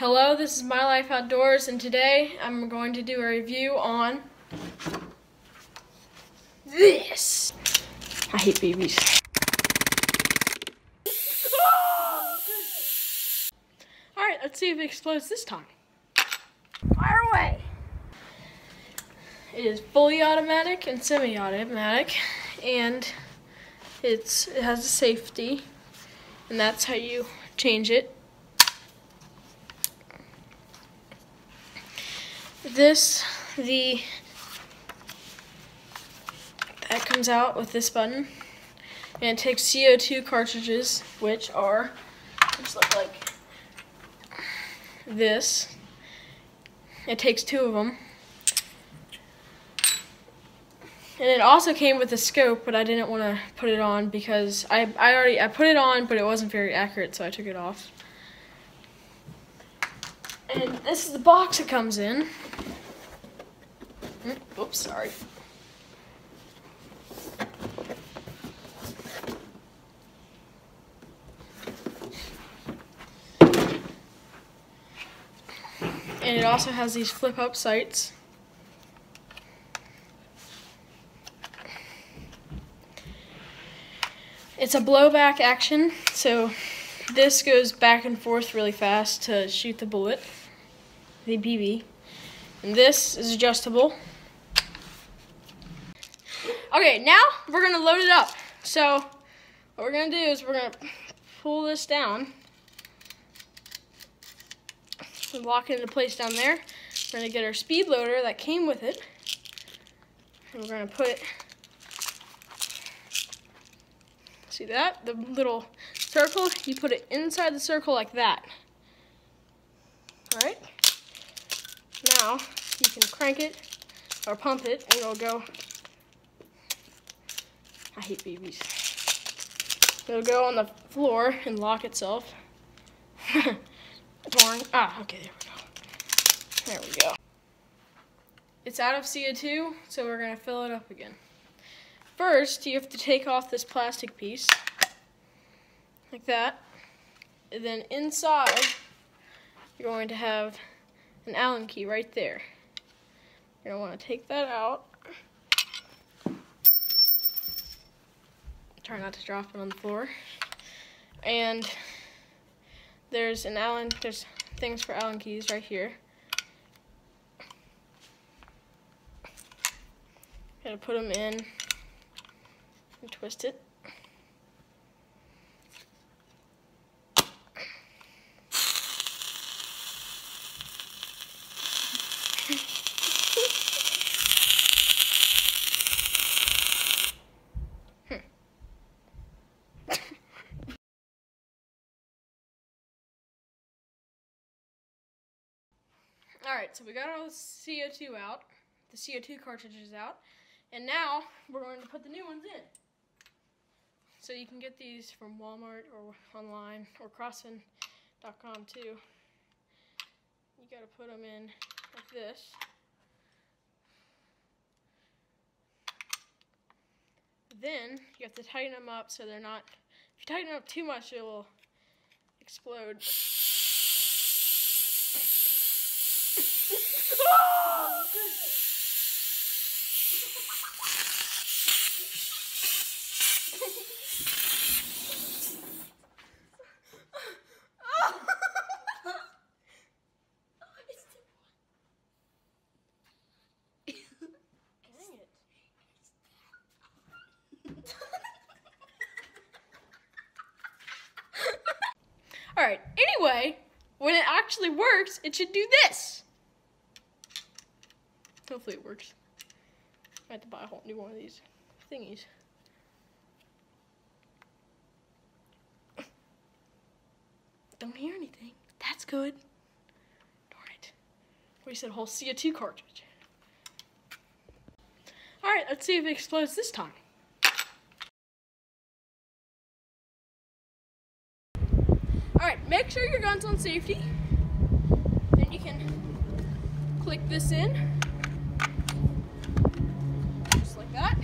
Hello, this is My Life Outdoors, and today I'm going to do a review on this. I hate babies. Alright, let's see if it explodes this time. Fire away! It is fully automatic and semi-automatic, and it has a safety, and that's how you change it. That comes out with this button, and it takes CO2 cartridges, which just look like this. It takes 2 of them, and it also came with a scope, but I didn't want to put it on because I put it on, but it wasn't very accurate, so I took it off. And this is the box it comes in. Oops, sorry. And it also has these flip-up sights. It's a blowback action, so this goes back and forth really fast to shoot the bullet, the BB. And this is adjustable. Okay, now we're gonna load it up. So what we're gonna do is we're gonna pull this down and lock it into place down there. We're gonna get our speed loader that came with it, and we're gonna put it, see that? The little circle, you put it inside the circle like that. Alright? Now you can crank it or pump it and it'll go. I hate babies. It'll go on the floor and lock itself. Okay, there we go. There we go. It's out of CO2, so we're gonna fill it up again. First, you have to take off this plastic piece, like that. And then inside, you're going to have an Allen key right there. You're gonna want to take that out. Try not to drop it on the floor. And there's things for Allen keys right here. Gotta put them in and twist it. Alright, so we got all the CO2 out, the CO2 cartridges out, and now we're going to put the new ones in. So you can get these from Walmart or online or Crosman.com too. You gotta put them in like this. Then you have to tighten them up so they're not, if you tighten them up too much, it will explode. Alright, anyway, when it actually works, it should do this. Hopefully it works. I have to buy a whole new one of these thingies. Don't hear anything. That's good. Darn it. We said a whole CO2 cartridge. Alright, let's see if it explodes this time. Alright, make sure your gun's on safety. Then you can click this in. Just like that.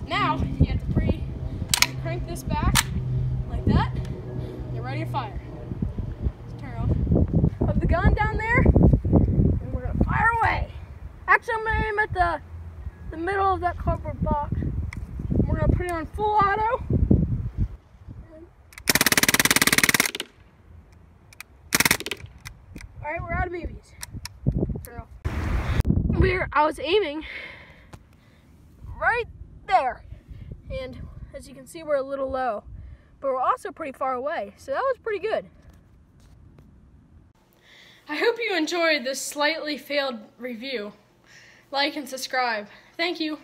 Now, you have to crank this back like that. You're ready to fire. Let's turn it off. at the middle of that cardboard box. We're gonna put it on full auto. All right, we're out of BBs. Turn it off. I was aiming right there, and as you can see, we're a little low, but we're also pretty far away, so that was pretty good. I hope you enjoyed this slightly failed review. Like and subscribe. Thank you.